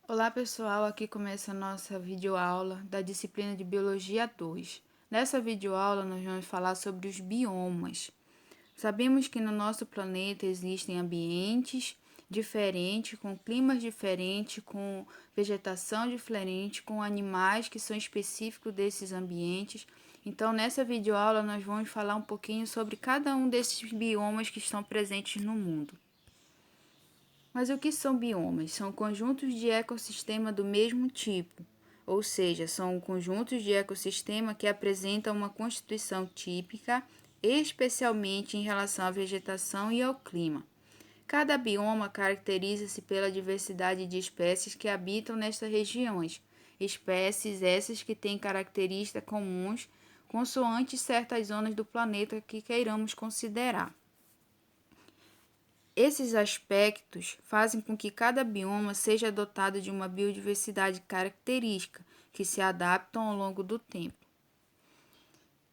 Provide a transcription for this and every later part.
Olá pessoal, aqui começa a nossa videoaula da disciplina de Biologia 2. Nessa videoaula nós vamos falar sobre os biomas. Sabemos que no nosso planeta existem ambientes diferentes, com climas diferentes, com vegetação diferente, com animais que são específicos desses ambientes. Então nessa videoaula nós vamos falar um pouquinho sobre cada um desses biomas que estão presentes no mundo. Mas o que são biomas? São conjuntos de ecossistema do mesmo tipo, ou seja, são conjuntos de ecossistema que apresentam uma constituição típica, especialmente em relação à vegetação e ao clima. Cada bioma caracteriza-se pela diversidade de espécies que habitam nestas regiões, espécies essas que têm características comuns consoante certas zonas do planeta que queiramos considerar. Esses aspectos fazem com que cada bioma seja dotado de uma biodiversidade característica, que se adaptam ao longo do tempo.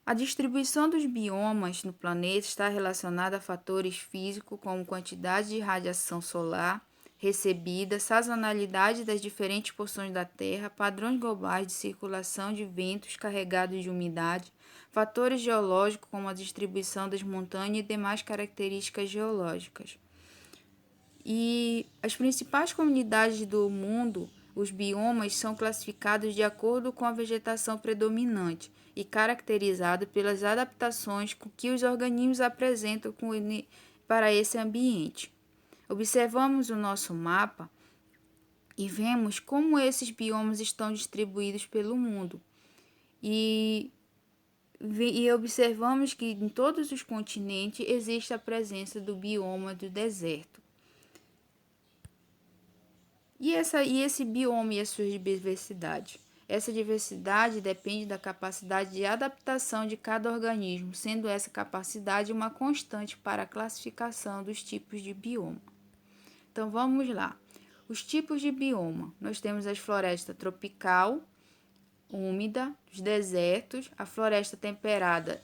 A distribuição dos biomas no planeta está relacionada a fatores físicos como quantidade de radiação solar recebida, sazonalidade das diferentes porções da Terra, padrões globais de circulação de ventos carregados de umidade, fatores geológicos como a distribuição das montanhas e demais características geológicas. E as principais comunidades do mundo, os biomas, são classificados de acordo com a vegetação predominante e caracterizados pelas adaptações que os organismos apresentam para esse ambiente. Observamos o nosso mapa e vemos como esses biomas estão distribuídos pelo mundo. E observamos que em todos os continentes existe a presença do bioma do deserto. E esse bioma e a sua diversidade? Essa diversidade depende da capacidade de adaptação de cada organismo, sendo essa capacidade uma constante para a classificação dos tipos de bioma. Então vamos lá. Os tipos de bioma. Nós temos as florestas tropical, úmida, os desertos, a floresta temperada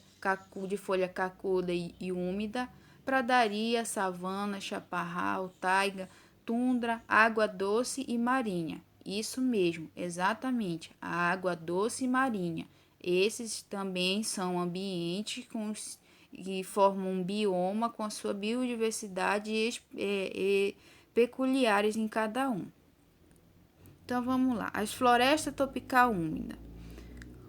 de folha cacuda e úmida, pradaria, savana, chaparral, taiga, tundra, água doce e marinha. Isso mesmo, exatamente, a água doce e marinha. Esses também são ambientes que formam um bioma com a sua biodiversidade peculiares em cada um. Então vamos lá. As florestas tropical úmida.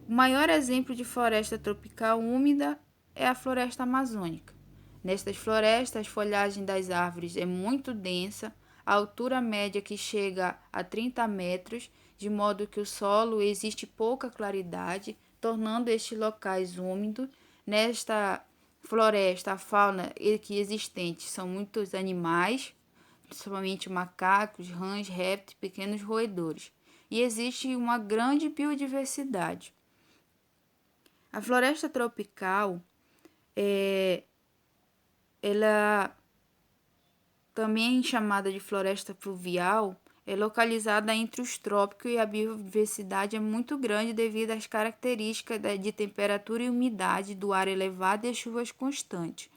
O maior exemplo de floresta tropical úmida é a floresta amazônica. Nestas florestas, a folhagem das árvores é muito densa, a altura média que chega a 30 metros, de modo que o solo existe pouca claridade, tornando estes locais úmidos. Nesta floresta, a fauna que existente são muitos animais, principalmente macacos, rãs, répteis, pequenos roedores. E existe uma grande biodiversidade. A floresta tropical, ela também chamada de floresta pluvial, é localizada entre os trópicos e a biodiversidade é muito grande devido às características de temperatura e umidade do ar elevado e as chuvas constantes.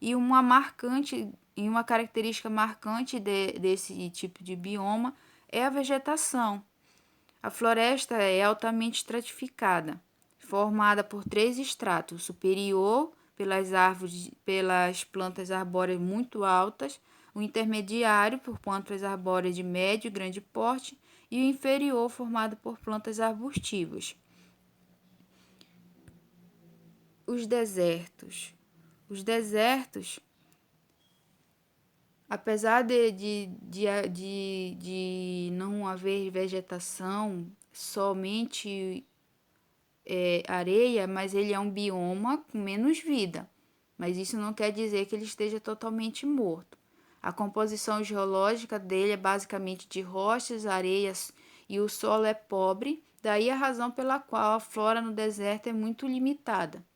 E uma característica marcante desse tipo de bioma é a vegetação. A floresta é altamente estratificada, formada por 3 estratos: superior, pelas plantas arbóreas muito altas, o intermediário, por plantas arbóreas de médio e grande porte, e o inferior, formado por plantas arbustivas. Os desertos. Os desertos, apesar de não haver vegetação, somente areia, mas ele é um bioma com menos vida. Mas isso não quer dizer que ele esteja totalmente morto. A composição geológica dele é basicamente de rochas, areias e o solo é pobre, daí a razão pela qual a flora no deserto é muito limitada.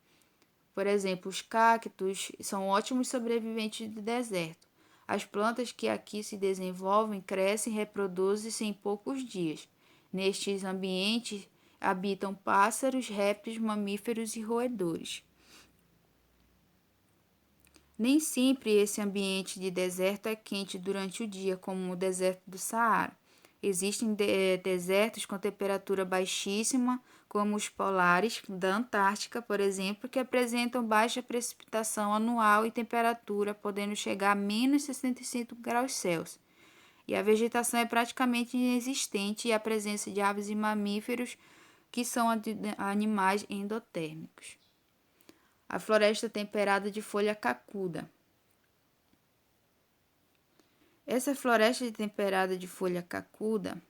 Por exemplo, os cactos são ótimos sobreviventes do deserto. As plantas que aqui se desenvolvem crescem e reproduzem-se em poucos dias. Nestes ambientes habitam pássaros, répteis, mamíferos e roedores. Nem sempre esse ambiente de deserto é quente durante o dia, como o deserto do Saara. Existem desertos com temperatura baixíssima, como os polares da Antártica, por exemplo, que apresentam baixa precipitação anual e temperatura podendo chegar a menos 65 graus Celsius. E a vegetação é praticamente inexistente e a presença de aves e mamíferos que são animais endotérmicos. A floresta temperada de folha cacuda. Essa floresta temperada de folha cacuda,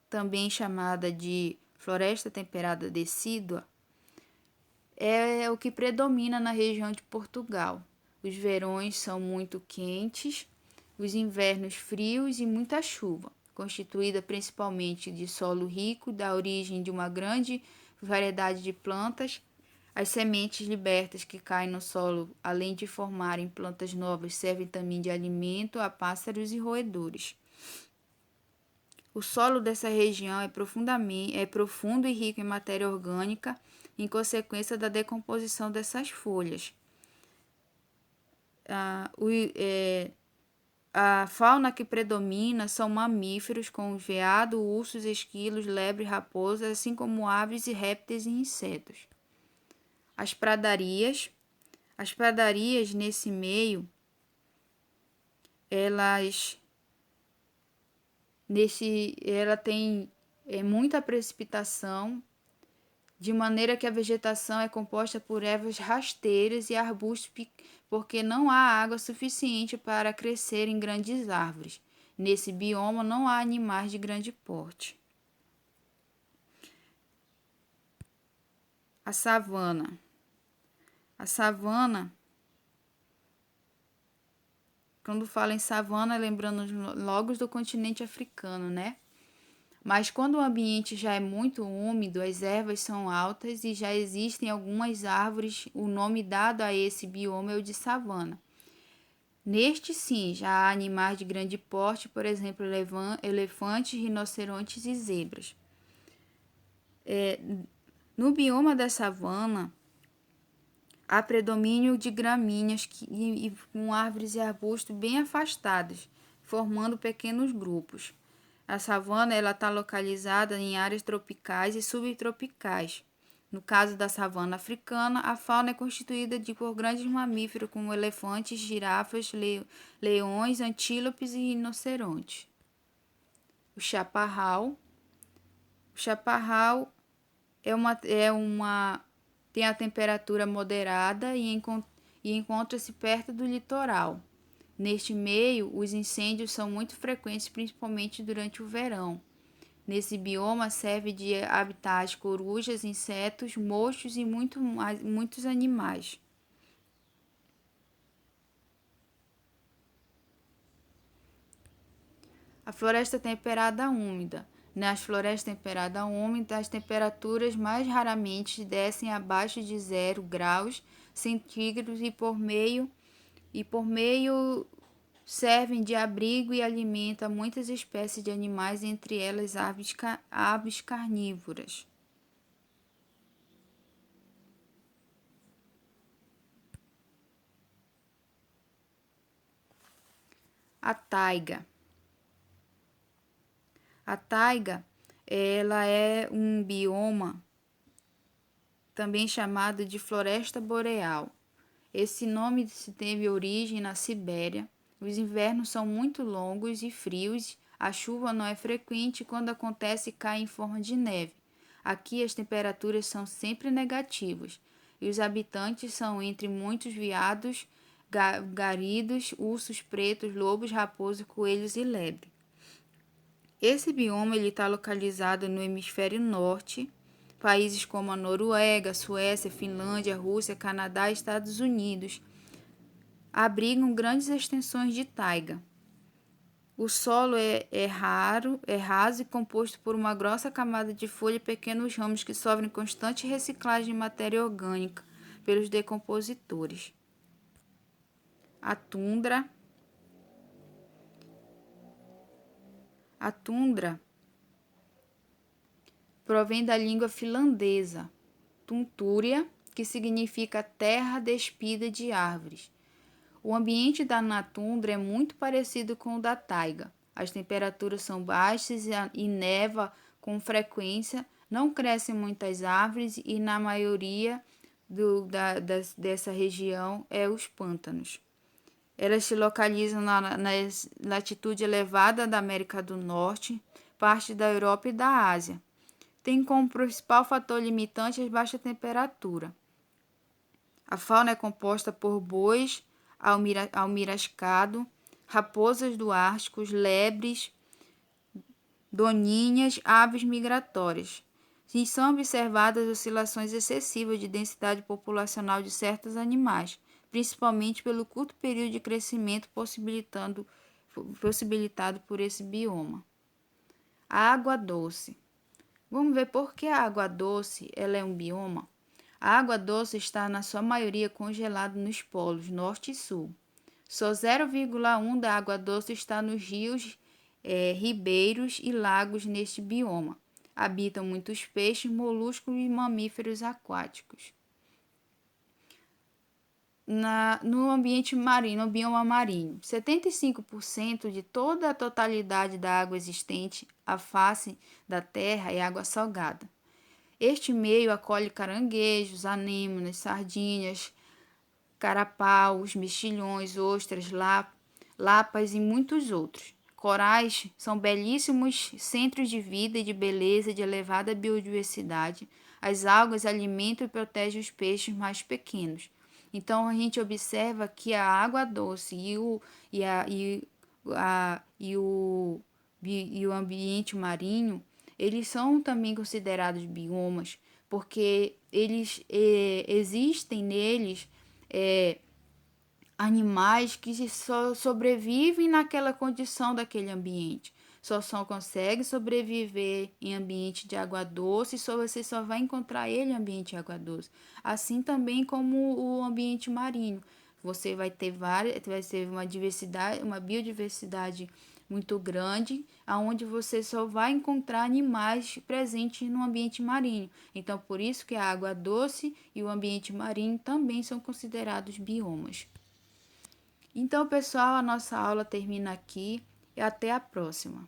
também chamada de floresta temperada decídua, é o que predomina na região de Portugal. Os verões são muito quentes, os invernos frios e muita chuva, constituída principalmente de solo rico, da origem de uma grande variedade de plantas. As sementes libertas que caem no solo, além de formarem plantas novas, servem também de alimento a pássaros e roedores. O solo dessa região é profundo e rico em matéria orgânica, em consequência da decomposição dessas folhas. A fauna que predomina são mamíferos, como veado, ursos, esquilos, lebre, raposas, assim como aves e répteis e insetos. As pradarias nesse meio, ela tem muita precipitação, de maneira que a vegetação é composta por ervas rasteiras e arbustos, porque não há água suficiente para crescer em grandes árvores. Nesse bioma não há animais de grande porte. A savana. A savana, quando fala em savana, lembrando logo do continente africano, né? Mas quando o ambiente já é muito úmido, as ervas são altas e já existem algumas árvores, o nome dado a esse bioma é o de savana. Neste sim, já há animais de grande porte, por exemplo, elefantes, rinocerontes e zebras. No bioma da savana, há predomínio de gramíneas com árvores e arbustos bem afastados, formando pequenos grupos. A savana está localizada em áreas tropicais e subtropicais. No caso da savana africana, a fauna é constituída por grandes mamíferos como elefantes, girafas, leões, antílopes e rinocerontes. O chaparral. O chaparral tem a temperatura moderada e encontra-se perto do litoral. Neste meio, os incêndios são muito frequentes, principalmente durante o verão. Nesse bioma serve de habitat corujas, insetos, mochos e muitos animais. A floresta temperada úmida. Nas florestas temperadas úmidas, as temperaturas mais raramente descem abaixo de 0 graus centígrados e por meio servem de abrigo e alimento a muitas espécies de animais, entre elas aves carnívoras. A taiga. A taiga, ela é um bioma também chamado de floresta boreal. Esse nome se teve origem na Sibéria. Os invernos são muito longos e frios, a chuva não é frequente e quando acontece cai em forma de neve. Aqui as temperaturas são sempre negativas e os habitantes são entre muitos veados, garidos, ursos pretos, lobos, raposas, coelhos e lebre. Esse bioma está localizado no hemisfério norte. Países como a Noruega, Suécia, Finlândia, Rússia, Canadá e Estados Unidos abrigam grandes extensões de taiga. O solo é raso e composto por uma grossa camada de folha e pequenos ramos que sofrem constante reciclagem de matéria orgânica pelos decompositores. A tundra. A tundra provém da língua finlandesa, tuntúria, que significa terra despida de árvores. O ambiente na tundra é muito parecido com o da taiga. as temperaturas são baixas e neva com frequência, não crescem muitas árvores e na maioria dessa região os pântanos. Elas se localizam na latitude elevada da América do Norte, parte da Europa e da Ásia. Tem como principal fator limitante a baixa temperatura. A fauna é composta por bois almirascado, raposas do Ártico, lebres, doninhas, aves migratórias. E são observadas oscilações excessivas de densidade populacional de certos animais, principalmente pelo curto período de crescimento possibilitado por esse bioma. A água doce. Vamos ver por que a água doce ela é um bioma? A água doce está, na sua maioria, congelada nos polos norte e sul. Só 0,1 da água doce está nos rios, ribeiros e lagos neste bioma. Habitam muitos peixes, moluscos e mamíferos aquáticos. No ambiente marinho, no bioma marinho, 75% de toda a totalidade da água existente à face da terra é água salgada. Este meio acolhe caranguejos, anêmonas, sardinhas, carapaus, mexilhões, ostras, lapas e muitos outros. Corais são belíssimos centros de vida e de beleza de elevada biodiversidade. As algas alimentam e protegem os peixes mais pequenos. Então a gente observa que a água doce e o ambiente marinho, eles são também considerados biomas, porque eles existem neles animais que só sobrevivem naquela condição daquele ambiente. Só consegue sobreviver em ambiente de água doce, você só vai encontrar ele em ambiente de água doce. Assim também como o ambiente marinho. Você vai ter uma biodiversidade muito grande, aonde você só vai encontrar animais presentes no ambiente marinho. Então, por isso que a água doce e o ambiente marinho também são considerados biomas. Então, pessoal, a nossa aula termina aqui e até a próxima.